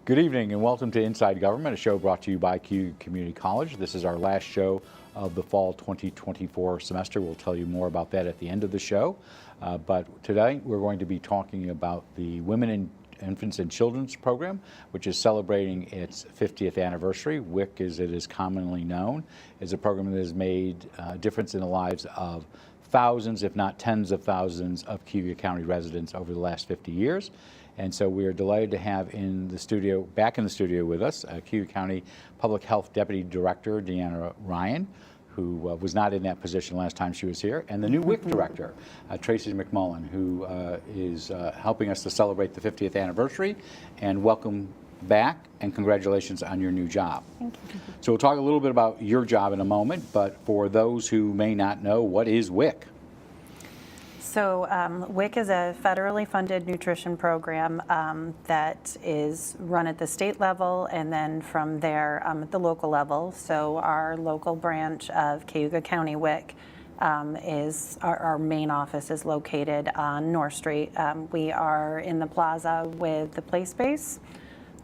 Good evening and welcome to Inside Government, a show brought to you by Cayuga Community College. This is our last show of the fall 2024 semester. We'll tell you more about that at the end of the show. But today we're going to be talking about the Women and Infants and Children's Program, which is celebrating its 50th anniversary. WIC, as it is commonly known, is a program that has made a difference in the lives of thousands, if not tens of thousands, of Cayuga County residents over the last 50 years. And so we are delighted to have back in the studio with us, Cayuga County Public Health Deputy Director Deanna Ryan, who was not in that position last time she was here, and the new WIC Director, Tracy MacMullan, who is helping us to celebrate the 50th anniversary. And welcome back, and congratulations on your new job. Thank you. So we'll talk a little bit about your job in a moment, but for those who may not know, what is WIC? So WIC is a federally funded nutrition program that is run at the state level and then from there at the local level. So our local branch of Cayuga County WIC is our main office is located on North Street. We are in the plaza with the play space.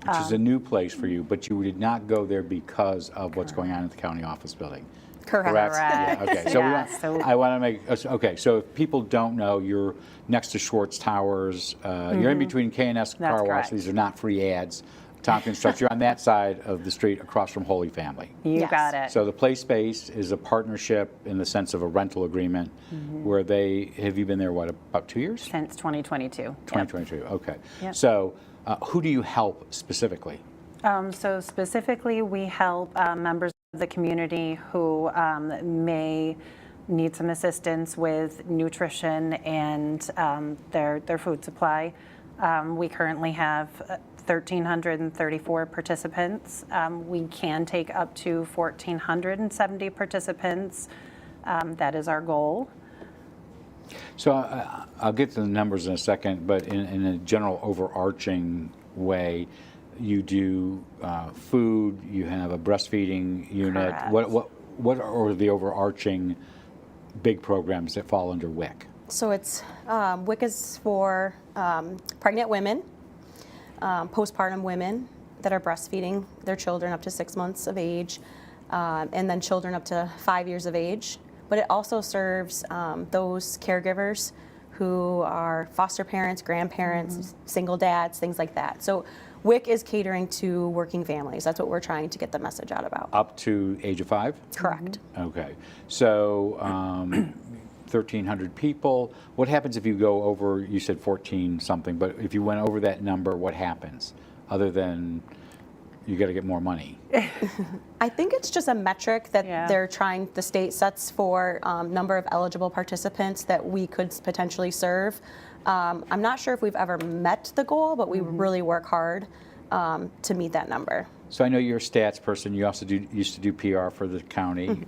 Which is a new place for you, but you did not go there because of what's going on at the county office building. Correct. Yeah, okay. So, Yeah, I want to make, okay, so if people don't know, you're next to Schwartz Towers. You're in between K&S Car Wash. correct. These are not free ads. Tompkins Trucks, you're on that side of the street across from Holy Family. You got it. So the play space is a partnership in the sense of a rental agreement where have you been there, what, about 2 years? Since 2022. 2022, okay. Yep. So who do you help specifically? So specifically, we help members of the community who may need some assistance with nutrition and their food supply. We currently have 1,334 participants. We can take up to 1,470 participants. That is our goal. So I'll get to the numbers in a second, but in a general overarching way, you do food, you have a breastfeeding unit. Correct. What are the overarching big programs that fall under WIC? So it's WIC is for pregnant women, postpartum women that are breastfeeding their children up to 6 months of age, and then children up to 5 years of age. But it also serves those caregivers who are foster parents, grandparents, single dads, things like that. So WIC is catering to working families. That's what we're trying to get the message out about. Up to age of 5? Correct. Okay. So 1,300 people. What happens if you go over, you said 14 something, but if you went over that number, what happens other than you got to get more money? I think it's just a metric that the state sets for number of eligible participants that we could potentially serve. I'm not sure if we've ever met the goal, but we really work hard to meet that number. So I know you're a stats person. You also used to do PR for the county.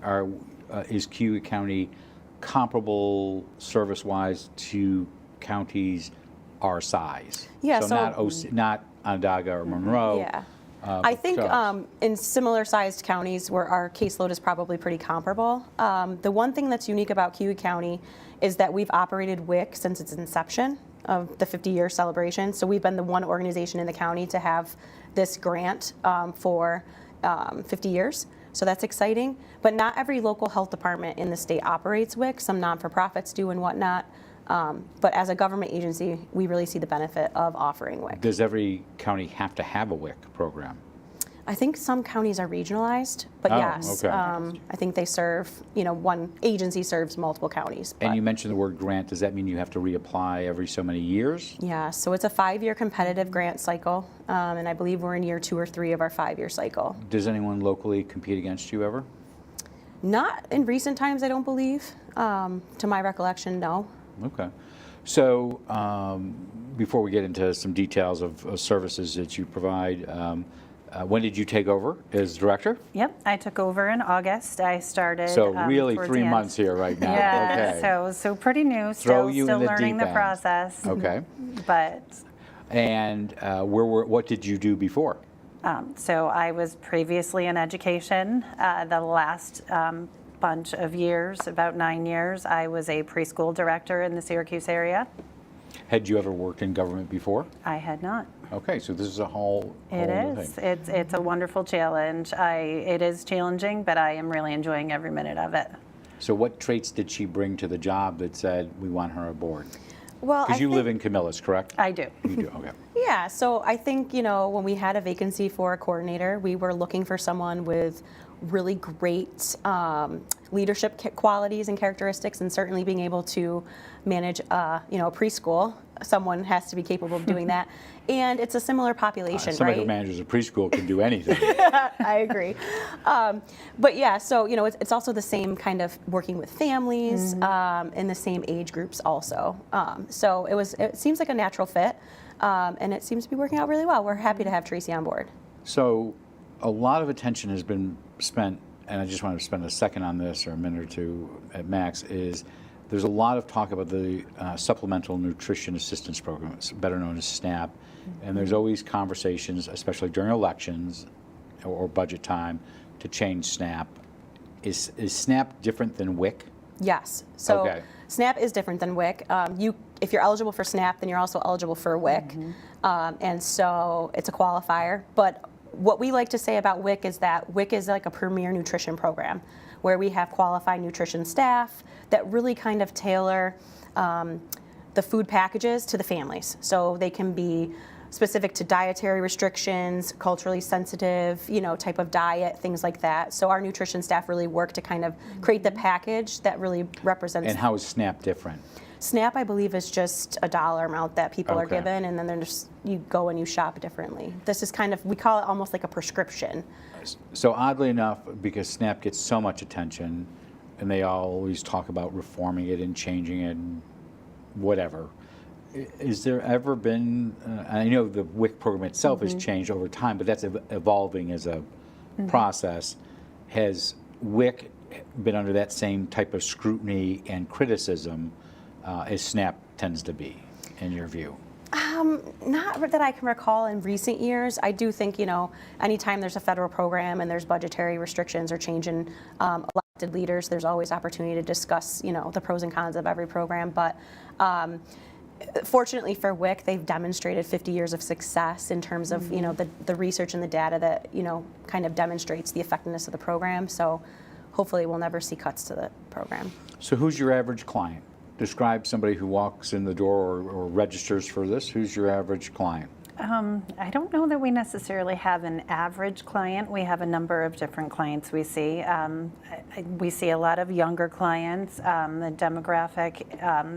Is Cayuga County comparable service-wise to counties our size? Yeah. So not Onondaga or Monroe. Yeah. I think in similar sized counties where our caseload is probably pretty comparable. The one thing that's unique about Cayuga County is that we've operated WIC since its inception of the 50-year celebration. So we've been the one organization in the county to have this grant for 50 years. So that's exciting. But not every local health department in the state operates WIC. Some non-for-profits do and whatnot. But as a government agency, we really see the benefit of offering WIC. Does every county have to have a WIC program? I think some counties are regionalized, but yes, okay. I think they serve, one agency serves multiple counties. And you mentioned the word grant. Does that mean you have to reapply every so many years? Yeah, so it's a 5-year competitive grant cycle, and I believe we're in year 2 or 3 of our 5-year cycle. Does anyone locally compete against you ever? Not in recent times, I don't believe. To my recollection, no. Okay. So before we get into some details of services that you provide, when did you take over as director? Yep, I took over in August. I started. So really towards 3 the end. months here right now. Yeah, Okay. so pretty new. Throw Still you in the learning deep the end. process. Okay. But. And what did you do before? So I was previously in education. The last bunch of years, about 9 years, I was a preschool director in the Syracuse area. Had you ever worked in government before? I had not. Okay, so this is a whole It new is. thing. It's a wonderful challenge. It is challenging, but I am really enjoying every minute of it. So what traits did she bring to the job that said we want her aboard? Well, Because you live in Camillus, correct? I do. You do, okay. Yeah, so I think, when we had a vacancy for a coordinator, we were looking for someone with really great leadership qualities and characteristics, and certainly being able to manage, a preschool. Someone has to be capable of doing that. And it's a similar population, Somebody right? who manages a preschool can do anything. I agree. But yeah, so, it's also the same kind of working with families in the same age groups also. So it seems like a natural fit, and it seems to be working out really well. We're happy to have Tracy on board. So a lot of attention has been spent, and I just want to spend a second on this, or a minute or two at max, is there's a lot of talk about the Supplemental Nutrition Assistance Program, better known as SNAP, and there's always conversations, especially during elections or budget time, to change SNAP. Is SNAP different than WIC? Yes. So Okay. SNAP is different than WIC. If you're eligible for SNAP, then you're also eligible for WIC, and so it's a qualifier. But what we like to say about WIC is that WIC is like a premier nutrition program, where we have qualified nutrition staff that really kind of tailor the food packages to the families. So they can be specific to dietary restrictions, culturally sensitive, type of diet, things like that. So our nutrition staff really work to kind of create the package that really represents. And how is SNAP different? SNAP, I believe, is just a dollar amount that people are Okay. given, and then you go and you shop differently. This is kind of, we call it almost like a prescription. So oddly enough, because SNAP gets so much attention, and they always talk about reforming it and changing it and whatever, is there ever been, I know the WIC program itself has changed over time, but that's evolving as a process. Has WIC been under that same type of scrutiny and criticism as SNAP tends to be, in your view? Not that I can recall in recent years. I do think, anytime there's a federal program and there's budgetary restrictions or change in elected leaders, there's always opportunity to discuss, the pros and cons of every program. But fortunately for WIC, they've demonstrated 50 years of success in terms of, the research and the data that, kind of demonstrates the effectiveness of the program. So hopefully we'll never see cuts to the program. So who's your average client? Describe somebody who walks in the door or registers for this. Who's your average client? I don't know that we necessarily have an average client. We have a number of different clients we see. We see a lot of younger clients, the demographic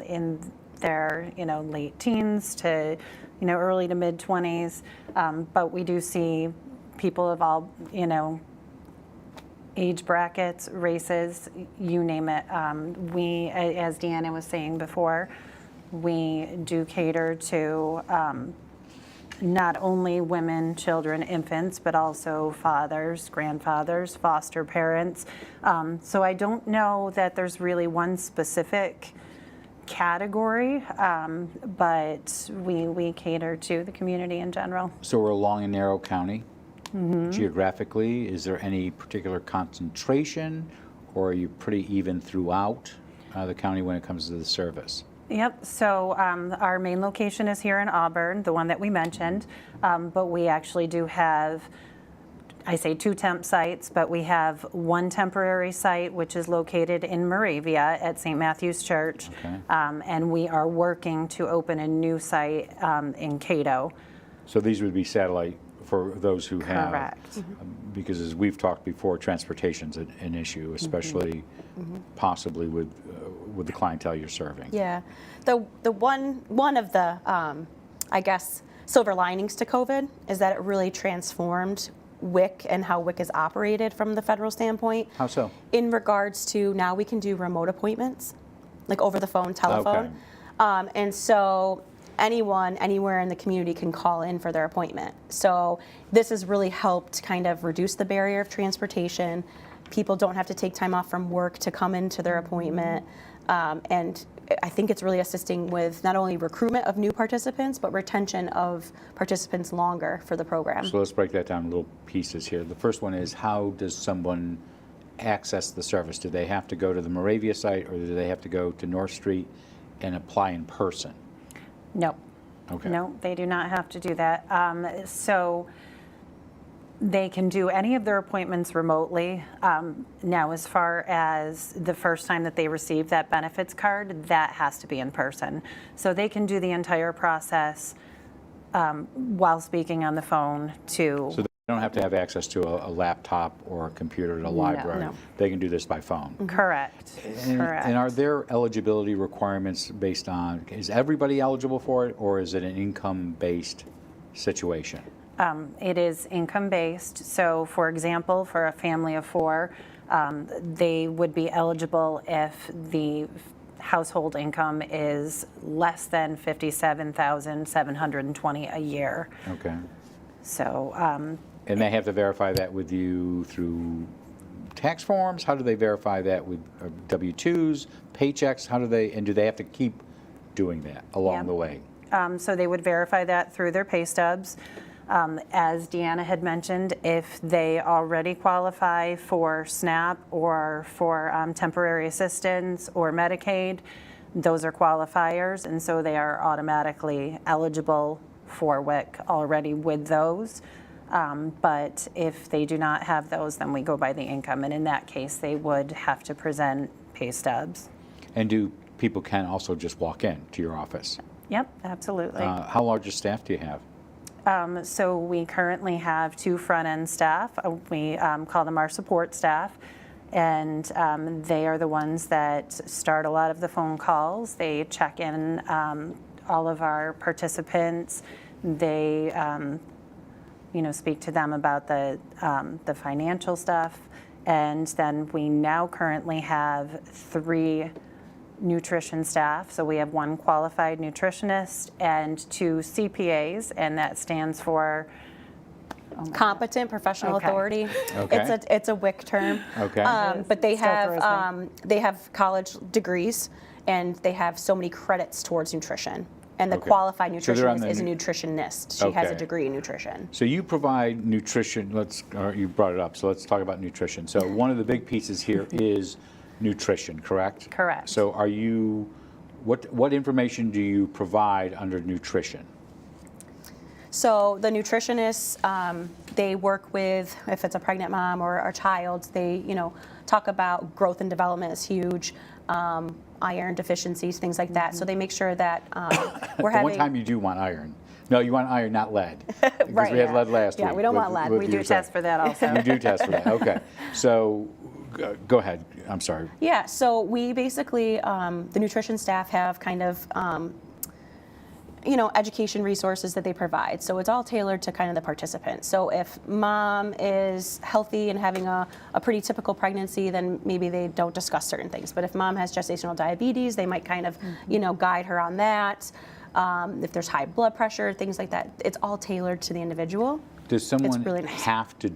in their late teens to early to mid 20s, but we do see people of all age brackets, races, you name it. We, as Deanna was saying before, we do cater to not only women, children, infants, but also fathers, grandfathers, foster parents. So I don't know that there's really one specific category, but we cater to the community in general. So we're a long and narrow county. Geographically, is there any particular concentration, or are you pretty even throughout the county when it comes to the service? Yep, so our main location is here in Auburn, the one that we mentioned, but we actually do have, I say 2 temp sites, but we have 1 temporary site, which is located in Moravia at St. Matthew's Church, Okay. And we are working to open a new site in Cato. So these would be satellite for those who have. Correct. Because as we've talked before, transportation's an issue, especially possibly with the clientele you're serving. Yeah, the one of the I guess silver linings to COVID is that it really transformed WIC and how WIC is operated from the federal standpoint. How so? In regards to now we can do remote appointments, like over the phone, telephone, and so anyone, anywhere in the community can call in for their appointment. So this has really helped kind of reduce the barrier of transportation. People don't have to take time off from work to come into their appointment. And I think it's really assisting with not only recruitment of new participants, but retention of participants longer for the program. So let's break that down in little pieces here. The first one is, how does someone access the service? Do they have to go to the Moravia site, or do they have to go to North Street and apply in person? No. Okay. No, they do not have to do that. So they can do any of their appointments remotely. Now, as far as the first time that they receive that benefits card, that has to be in person. So they can do the entire process while speaking on the phone to. So they don't have to have access to a laptop or a computer at a library. No. They can do this by phone. Correct. Correct. And are there eligibility requirements based on, is everybody eligible for it, or is it an income-based situation? It is income-based. So, for example, for a family of 4, they would be eligible if the household income is less than $57,720 a year. Okay. So, And they have to verify that with you through tax forms? How do they verify that with W-2s, paychecks? How do they, and do they have to keep doing that along the way? so they would verify that through their pay stubs. As Deanna had mentioned, if they already qualify for SNAP or for temporary assistance or Medicaid, those are qualifiers, and so they are automatically eligible for WIC already with those. But if they do not have those, then we go by the income, and in that case, they would have to present pay stubs. And do people can also just walk in to your office? Yep, absolutely. How large a staff do you have? So we currently have 2 front-end staff. We call them our support staff, and they are the ones that start a lot of the phone calls. They check in all of our participants. They speak to them about the financial stuff, and then we now currently have 3 nutrition staff. So we have 1 qualified nutritionist and 2 CPAs, and that stands for Competent professional Okay. authority. Okay. It's a WIC term. Okay. But they Still throws have college degrees, and they have so many credits towards nutrition. And the Okay. qualified So they're on nutritionist the is a nutritionist. She has a Okay. degree in nutrition. So you provide nutrition, you brought it up, so let's talk about nutrition. So one of the big pieces here is nutrition, correct? Correct. So are you, what information do you provide under nutrition? So the nutritionists, they work with, if it's a pregnant mom or a child, they talk about growth and development is huge, iron deficiencies, things like that. So they make sure that we're The having. one time you do want iron. No, you want iron, not lead. Because Right, we had yeah. lead last week. Yeah, we don't want lead. we do test for that also. You do test for that, okay. So go ahead, I'm sorry. Yeah, so we basically, the nutrition staff have kind of, education resources that they provide. So it's all tailored to kind of the participant. So if mom is healthy and having a pretty typical pregnancy, then maybe they don't discuss certain things. But if mom has gestational diabetes, they might kind of, guide her on that. If there's high blood pressure, things like that, it's all tailored to the individual. Does someone really nice. have to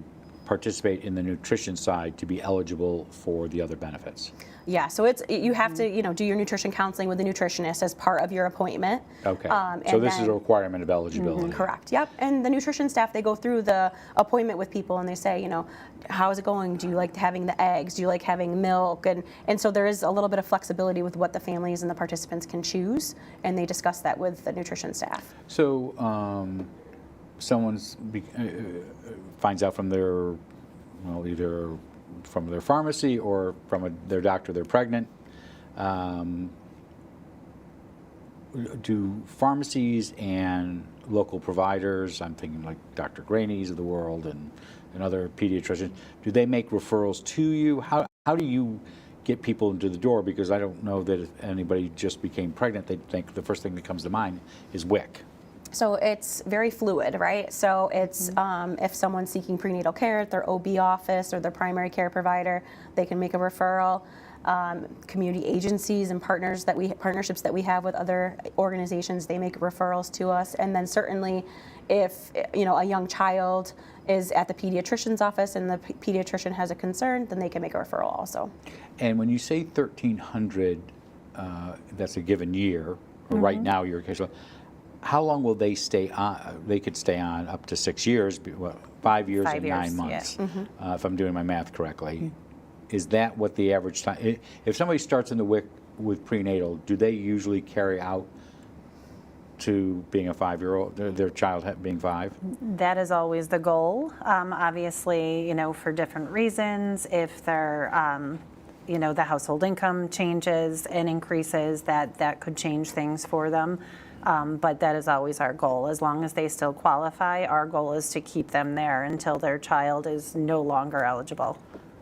participate in the nutrition side to be eligible for the other benefits? Yeah, so you have to, do your nutrition counseling with the nutritionist as part of your appointment. Okay, so and this is a then- requirement of eligibility. Correct. Yep. And the nutrition staff, they go through the appointment with people and they say, how is it going? Do you like having the eggs? Do you like having milk? And so there is a little bit of flexibility with what the families and the participants can choose, and they discuss that with the nutrition staff. So someone finds out from their, either from their pharmacy or from their doctor they're pregnant. Do pharmacies and local providers, I'm thinking like Dr. Graney's of the world and other pediatricians, do they make referrals to you? How do you get people into the door? Because I don't know that if anybody just became pregnant, they'd think the first thing that comes to mind is WIC. So it's very fluid, right? So it's if someone's seeking prenatal care at their OB office or their primary care provider, they can make a referral. Community agencies and partnerships that we have with other organizations, they make referrals to us. And then certainly if a young child is at the pediatrician's office and the pediatrician has a concern, then they can make a referral also. And when you say 1,300, that's a given year, or right now your case, how long will they stay on? They could stay on up to 6 years, 5 years 5 and years, 9 months, yeah. if I'm doing my math correctly. Is that what the average time? If somebody starts in the WIC with prenatal, do they usually carry out to being a 5-year-old, their child being 5? That is always the goal. Obviously, for different reasons, if they're, the household income changes and increases, that could change things for them. But that is always our goal. As long as they still qualify, our goal is to keep them there until their child is no longer eligible.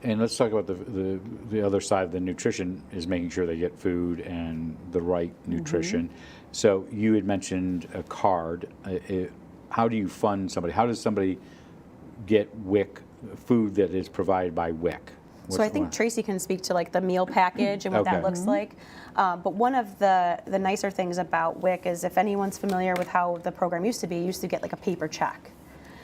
And let's talk about the other side of the nutrition is making sure they get food and the right nutrition. So you had mentioned a card. How do you fund somebody? How does somebody get WIC food that is provided by WIC? So I think Tracy can speak to like the meal package and what Okay. that looks like. But one of the nicer things about WIC is if anyone's familiar with how the program used to be, you used to get like a paper check.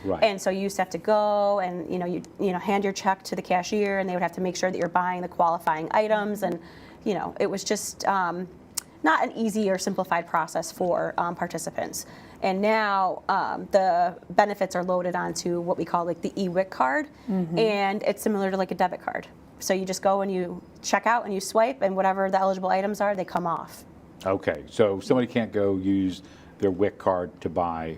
Right. And so you used to have to go and you hand your check to the cashier, and they would have to make sure that you're buying the qualifying items, and it was just not an easy or simplified process for participants. And now the benefits are loaded onto what we call like the WIC card, and it's similar to like a debit card. So you just go and you check out and you swipe, and whatever the eligible items are, they come off. Okay, so somebody can't go use their WIC card to buy,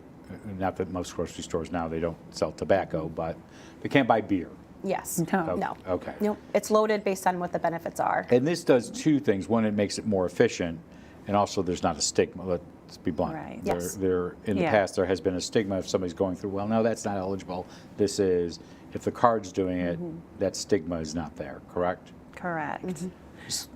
not that most grocery stores now, they don't sell tobacco, but they can't buy beer. Yes. No. Okay. Nope. It's loaded based on what the benefits are. And this does two things. One, it makes it more efficient, and also there's not a stigma. Let's be blunt. Right. Yes. In the past, there has been a stigma if somebody's going through, well, no, that's not eligible. This is, if the card's doing it, that stigma is not there, correct? Correct.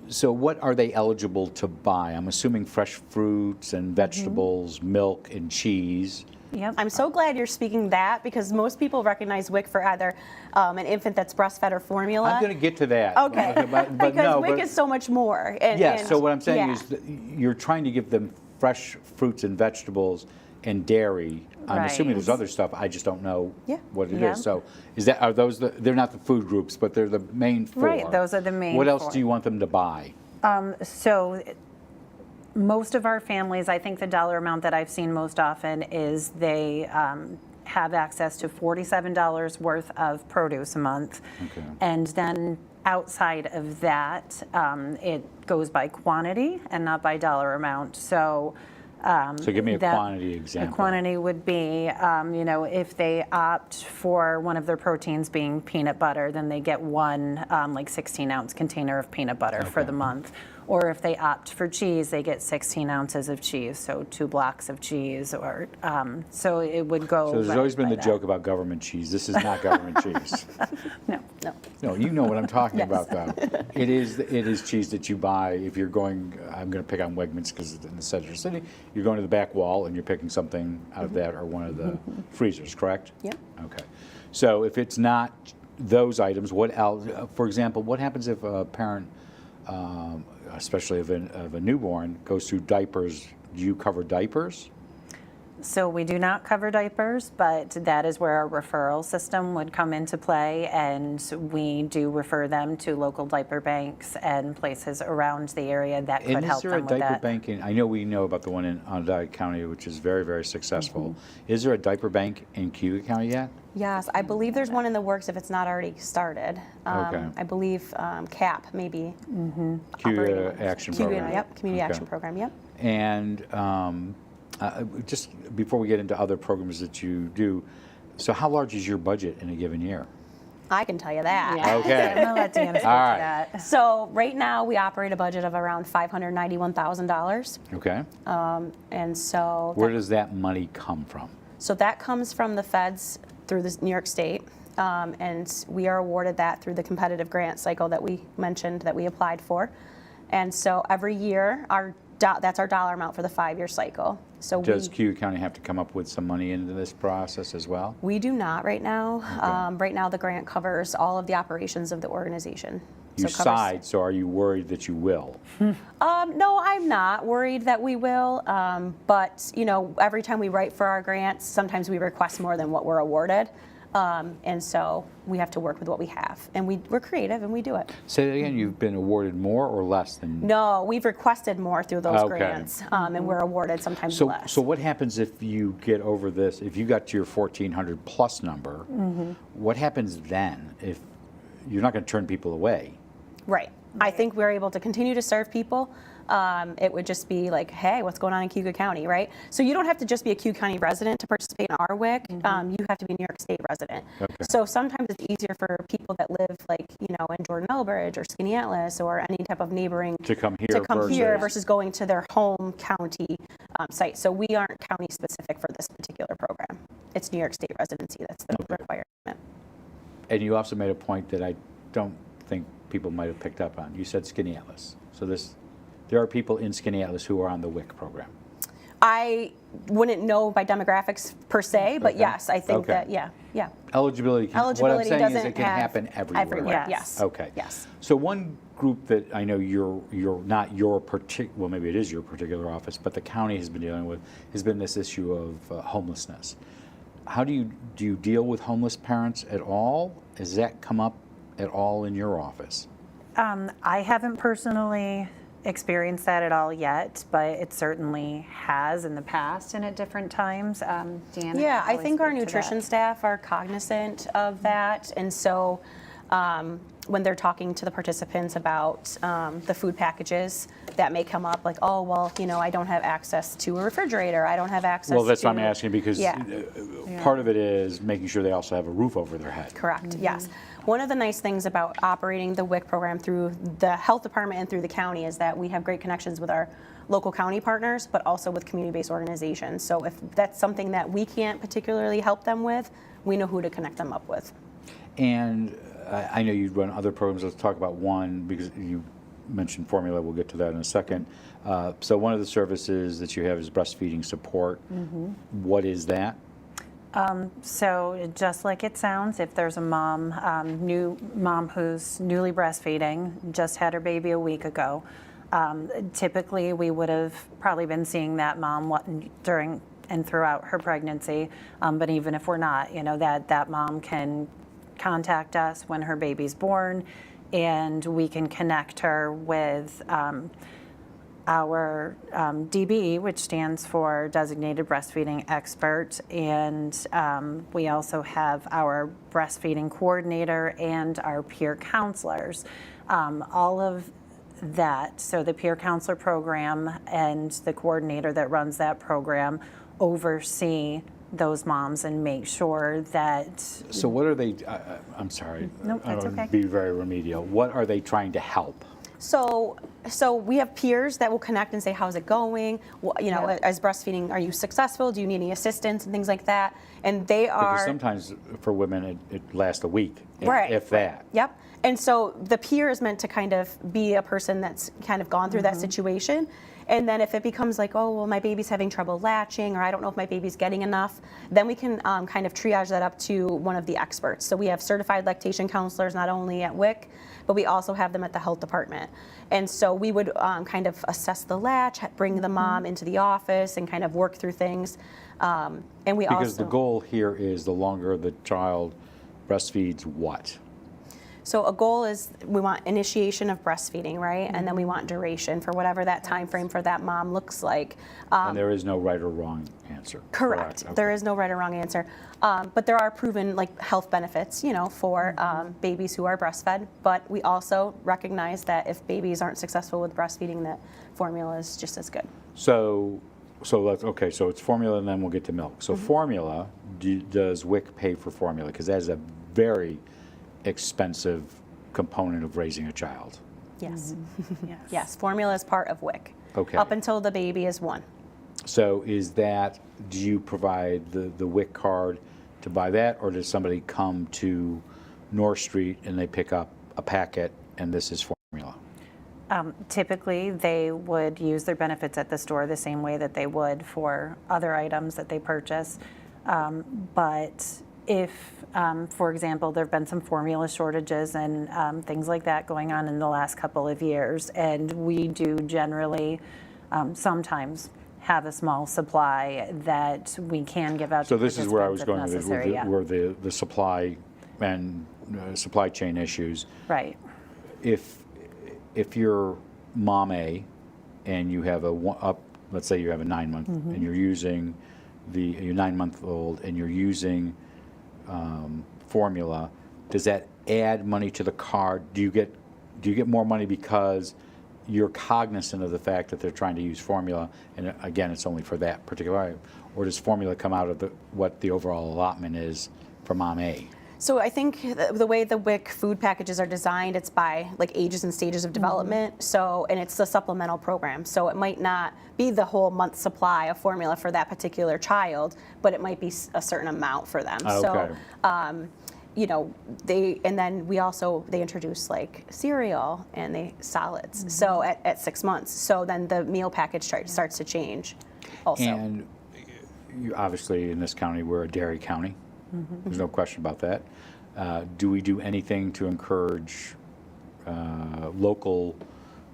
So what are they eligible to buy? I'm assuming fresh fruits and vegetables, milk and cheese. Yep. I'm so glad you're speaking that, because most people recognize WIC for either an infant that's breastfed or formula. I'm going to get to that. Okay. But because no, WIC is so much more. And so what I'm saying yeah. is that you're trying to give them fresh fruits and vegetables and dairy. I'm assuming there's other stuff. I just don't know what it is. So are those they're not the food groups, but they're the main four. Right, those are the main What else four. do you want them to buy? So most of our families, I think the dollar amount that I've seen most often is they have access to $47 worth of produce a month. Okay. And then outside of that, it goes by quantity and not by dollar amount. So give me a quantity example. A quantity would be, if they opt for one of their proteins being peanut butter, then they get one 16-ounce container of peanut butter for the month. Or if they opt for cheese, they get 16 ounces of cheese, so 2 blocks of cheese. Or so it would go. So there's always been the joke about government cheese. This is not government cheese. No. No, you know what I'm talking about, though. It is cheese that you buy if you're going. I'm going to pick on Wegmans because it's in the center of the city. You're going to the back wall and you're picking something out of that or one of the freezers, correct? Yep. Okay. So if it's not those items, what else? For example, what happens if a parent, especially of a newborn, goes through diapers? Do you cover diapers? So we do not cover diapers, but that is where our referral system would come into play, and we do refer them to local diaper banks and places around the area that could help them with that. Is there a diaper bank I know we know about the one in Onondaga County, which is very, very successful. Is there a diaper bank in Cayuga County yet? Yes, I believe there's one in the works if it's not already started. Okay. I believe CAP maybe. Cayuga Action Program. Yep, Community Action Program, yep. And just before we get into other programs that you do, so how large is your budget in a given year? I can tell you that. Yeah. Okay. I'm going to let Deanna speak to right. that. So right now we operate a budget of around $591,000. Okay. And so Where does that money come from? So that comes from the feds through the New York State, and we are awarded that through the competitive grant cycle that we mentioned that we applied for. And so every year, that's our dollar amount for the 5-year cycle. So Does Cayuga County have to come up with some money into this process as well? we do not right now. Right now, the grant covers all of the operations of the organization. You So it covers- sighed, so are you worried that you will? No, I'm not worried that we will. But every time we write for our grants, sometimes we request more than what we're awarded. And so we have to work with what we have. And we're creative and we do it. Say that again, you've been awarded more or less than? No, we've requested more through those Okay. grants. And we're awarded sometimes So, less. so what happens if you get over this, if you got to your 1,400 plus number, what happens then if you're not going to turn people away? Right. I think we're able to continue to serve people. It would just be like, hey, what's going on in Cayuga County, right? So you don't have to just be a Cayuga County resident to participate in our WIC. You have to be a New York State resident. Okay. So sometimes it's easier for people that live like, in Jordan Elbridge or Skaneateles or any type of neighboring To come here versus going to their home county site. So we aren't county specific for this particular program. It's New York State residency. That's the requirement. And you also made a point that I don't think people might have picked up on. You said Skaneateles. So there are people in Skaneateles who are on the WIC program. I wouldn't know by demographics per se, but yes, I think that, yeah. Eligibility, what I'm saying is doesn't it can happen everywhere. Yes. Okay. Yes. So one group that I know you're not your particular, well, maybe it is your particular office, but the county has been dealing with, has been this issue of homelessness. How do you deal with homeless parents at all? Has that come up at all in your office? I haven't personally experienced that at all yet, but it certainly has in the past and at different times. Deanna? Yeah, I think our nutrition staff are cognizant of that. And so when they're talking to the participants about the food packages, that may come up like, oh, well, I don't have access to a refrigerator. I don't have access to... Well, that's what I'm asking because part of it is making sure they also have a roof over their head. Correct, yes. One of the nice things about operating the WIC program through the health department and through the county is that we have great connections with our local county partners, but also with community-based organizations. So if that's something that we can't particularly help them with, we know who to connect them up with. And I know you run other programs. Let's talk about one because you mentioned formula. We'll get to that in a second. So one of the services that you have is breastfeeding support. What is that? So just like it sounds, if there's a new mom who's newly breastfeeding, just had her baby a week ago, typically we would have probably been seeing that mom during and throughout her pregnancy. But even if we're not, that mom can contact us when her baby's born, and we can connect her with our DB, which stands for Designated Breastfeeding Expert, and we also have our breastfeeding coordinator and our peer counselors. All of that, so the peer counselor program and the coordinator that runs that program oversee those moms and make sure that... So what are they, I'm sorry, Nope, that's okay. Be very remedial. What are they trying to help? So we have peers that will connect and say, how's it going? As breastfeeding, are you successful? Do you need any assistance and things like that? And they are... Because sometimes for women it lasts a week, right, if that. Yep. And so the peer is meant to kind of be a person that's kind of gone through that situation. And then if it becomes like, oh, well, my baby's having trouble latching, or I don't know if my baby's getting enough, then we can kind of triage that up to one of the experts. So we have certified lactation counselors not only at WIC, but we also have them at the health department. And so we would kind of assess the latch, bring the mom into the office, and kind of work through things. And we because the goal here is the longer the child breastfeeds what? So a goal is we want initiation of breastfeeding, right? And then we want duration for whatever that time frame for that mom looks like. And there is no right or wrong answer. Correct. Okay. There is no right or wrong answer. But there are proven health benefits, for babies who are breastfed. But we also recognize that if babies aren't successful with breastfeeding, that formula is just as good. So it's formula, and then we'll get to milk. So formula, does WIC pay for formula? Because that is a very expensive component of raising a child. Yes. Yes, formula is part of WIC. Okay. Up until the baby is 1. So do you provide the WIC card to buy that, or does somebody come to North Street and they pick up a packet and this is formula? Typically, they would use their benefits at the store the same way that they would for other items that they purchase. But if, for example, there have been some formula shortages and things like that going on in the last couple of years, and we do generally sometimes have a small supply that we can give out to So this is where I was going with where the supply and supply chain issues. Right. If you're mom A and you have let's say you have a 9-month and you're using your 9-month-old and you're using formula, does that add money to the card? Do you get more money because you're cognizant of the fact that they're trying to use formula, and again, it's only for that particular item, or does formula come out of what the overall allotment is for Mom A? So I think the way the WIC food packages are designed, it's by like ages and stages of development. So, and it's a supplemental program. So it might not be the whole month's supply of formula for that particular child, but it might be a certain amount for them. Okay. So, you know, they introduce like cereal and solids. So at 6 months. So then the meal package starts to change also. And you, obviously in this county, we're a dairy county. There's no question about that. Do we do anything to encourage local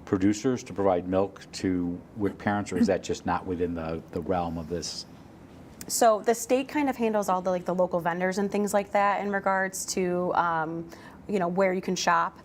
producers to provide milk to WIC parents, or is that just not within the realm of this? So the state kind of handles all the local vendors and things like that in regards to you know, where you can shop.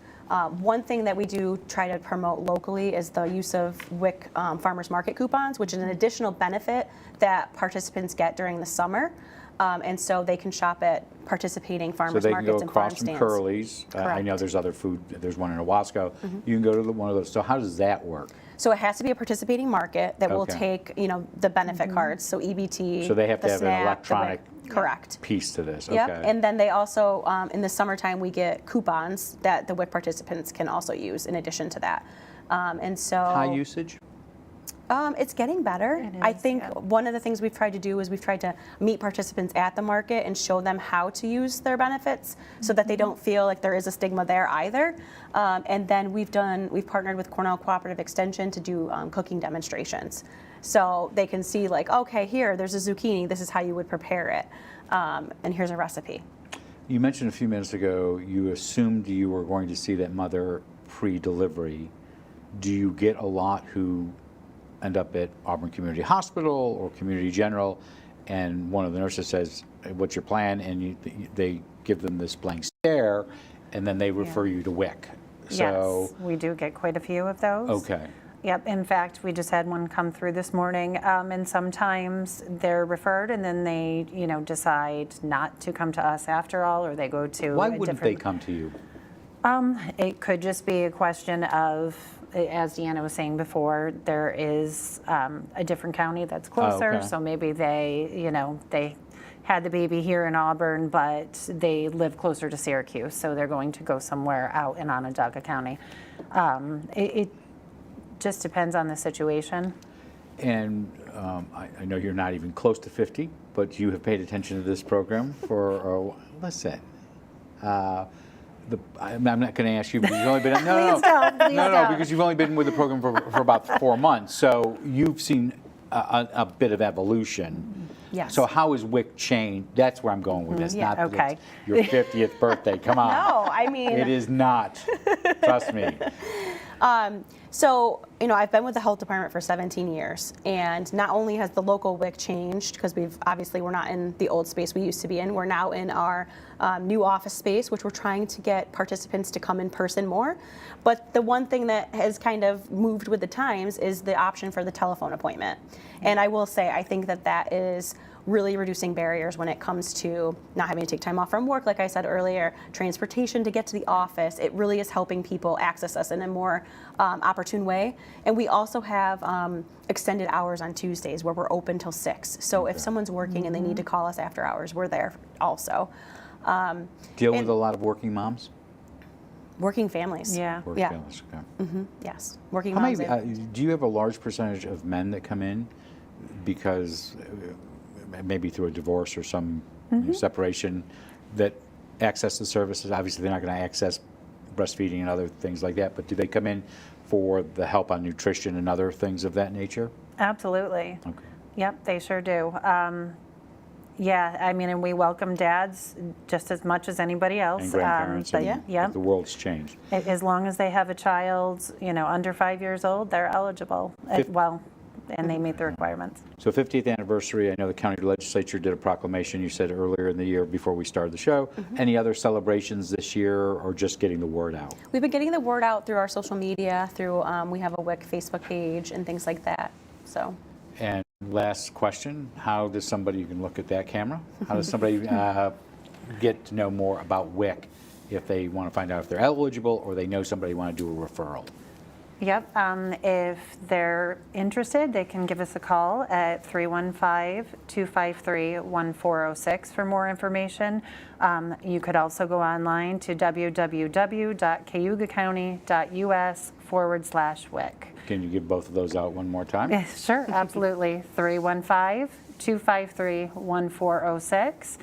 One thing that we do try to promote locally is the use of WIC farmers market coupons, which is an additional benefit that participants get during the summer. And so they can shop at participating farmers markets and farm stands. So they can go across from Curly's. I know there's other food. There's one in Owasco. You can go to one of those. So how does that work? So it has to be a participating market that will take, you know, the benefit cards. So EBT. So they have to have SNAP, an electronic correct piece to this. Yep. Okay. And then they also, in the summertime, we get coupons that the WIC participants can also use in addition to that. And so High usage? It's getting better. It I is, think yeah. one of the things we've tried to do is we've tried to meet participants at the market and show them how to use their benefits so that they don't feel like there is a stigma there either. And then we've partnered with Cornell Cooperative Extension to do cooking demonstrations. So they can see like, okay, here, there's a zucchini, this is how you would prepare it. And here's a recipe. You mentioned a few minutes ago you assumed you were going to see that mother pre-delivery. Do you get a lot who end up at Auburn Community Hospital or Community General, and one of the nurses says, "What's your plan?" And they give them this blank stare, and then they refer you to WIC. So, yes, we do get quite a few of those. okay. Yep, in fact, we just had one come through this morning, and sometimes they're referred and then they, you know, decide not to come to us after all, or they go to Why a wouldn't they different. come to you? It could just be a question of, as Deanna was saying before, there is a different county that's closer, okay. so maybe they, you know, they had the baby here in Auburn, but they live closer to Syracuse, so they're going to go somewhere out in Onondaga County. It just depends on the situation. And I know you're not even close to 50, but you have paid attention to this program for, listen, I'm not going to ask you because you've only been because you've only been with the program for about 4 months. So you've seen a bit of evolution. Yes. So how has WIC changed? That's where I'm going with this. Yeah, Not that okay. it's your 50th birthday. Come on. No, I mean. It is not. Trust me. So, you know, I've been with the health department for 17 years, and not only has the local WIC changed, because we're not in the old space we used to be in, we're now in our new office space, which we're trying to get participants to come in person more. But the one thing that has kind of moved with the times is the option for the telephone appointment. And I will say, I think that is really reducing barriers when it comes to not having to take time off from work, like I said earlier, transportation to get to the office. It really is helping people access us in a more opportune way. And we also have extended hours on Tuesdays where we're open till 6. So if someone's working and they need to call us after hours, we're there also. Deal with a lot of working moms? Working families. Yeah. Working families, okay. Yes. Working How moms. many, do you have a large percentage of men that come in because maybe through a divorce or some you know, separation that access the services? Obviously, they're not going to access breastfeeding and other things like that, but do they come in for the help on nutrition and other things of that nature? Absolutely. Okay. Yep, they sure do. Yeah, I mean, and we welcome dads just as much as anybody else. And grandparents, but and yeah, the world's changed. as long as they have a child, you know, under 5 years old, they're eligible. Well, and they meet the requirements. So 50th anniversary, I know the county legislature did a proclamation, you said earlier in the year before we started the show. Any other celebrations this year or just getting the word out? We've been getting the word out through our social media, through we have a WIC Facebook page and things like that. So. And last question, how does somebody, you can look at that camera, how does somebody get to know more about WIC if they want to find out if they're eligible or they know somebody want to do a referral? Yep. If they're interested, they can give us a call at 315-253-1406 for more information. You could also go online to www.cayugacounty.us/WIC. Can you give both of those out one more time? Yes, sure, absolutely. 315-253-1406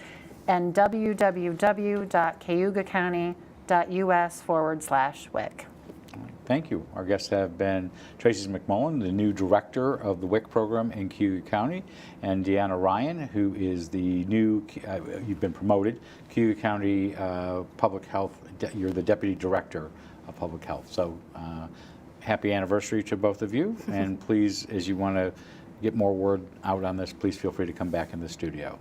and www.cayugacounty.us/WIC. Thank you. Our guests have been Tracy MacMullan, the new director of the WIC program in Cayuga County, and Deanna Ryan, who is the new, you've been promoted, Cayuga County Public Health, you're the deputy director of public health. So happy anniversary to both of you, and please, as you want to get more word out on this, please feel free to come back in the studio.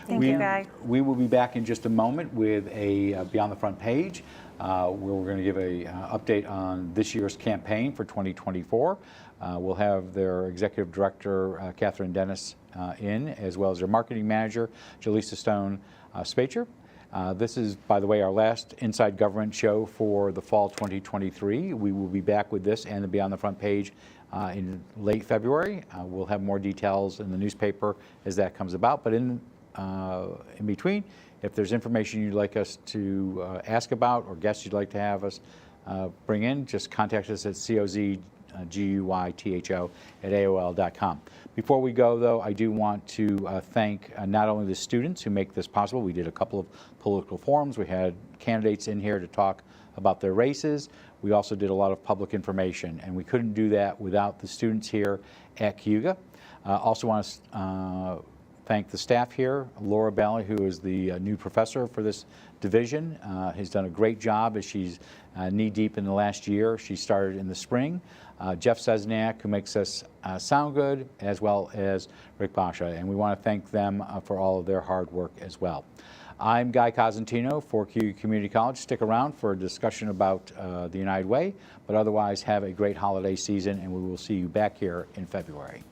Thank you, Guy. We will be back in just a moment with a Beyond the Front Page, where we're going to give a update on this year's campaign for 2024. We'll have their executive director, Catherine Dennis, in, as well as their marketing manager, Jaleesa Stone Spacher. This is, by the way, our last Inside Government show for the fall 2023. We will be back with this and the Beyond the Front Page in late February. We'll have more details in the newspaper as that comes about, but in between, if there's information you'd like us to ask about or guests you'd like to have us bring in, just contact us at cozguytho@aol.com. Before we go, though, I do want to thank not only the students who make this possible. We did a couple of political forums. We had candidates in here to talk about their races. We also did a lot of public information, and we couldn't do that without the students here at Cayuga. Also want to thank the staff here. Laura Bailey, who is the new professor for this division, has done a great job as she's knee-deep in the last year. She started in the spring. Jeff Sesniak, who makes us sound good, as well as Rick Basha, and we want to thank them for all of their hard work as well. I'm Guy Cosentino for Cayuga Community College. Stick around for a discussion about the United Way, but otherwise have a great holiday season, and we will see you back here in February.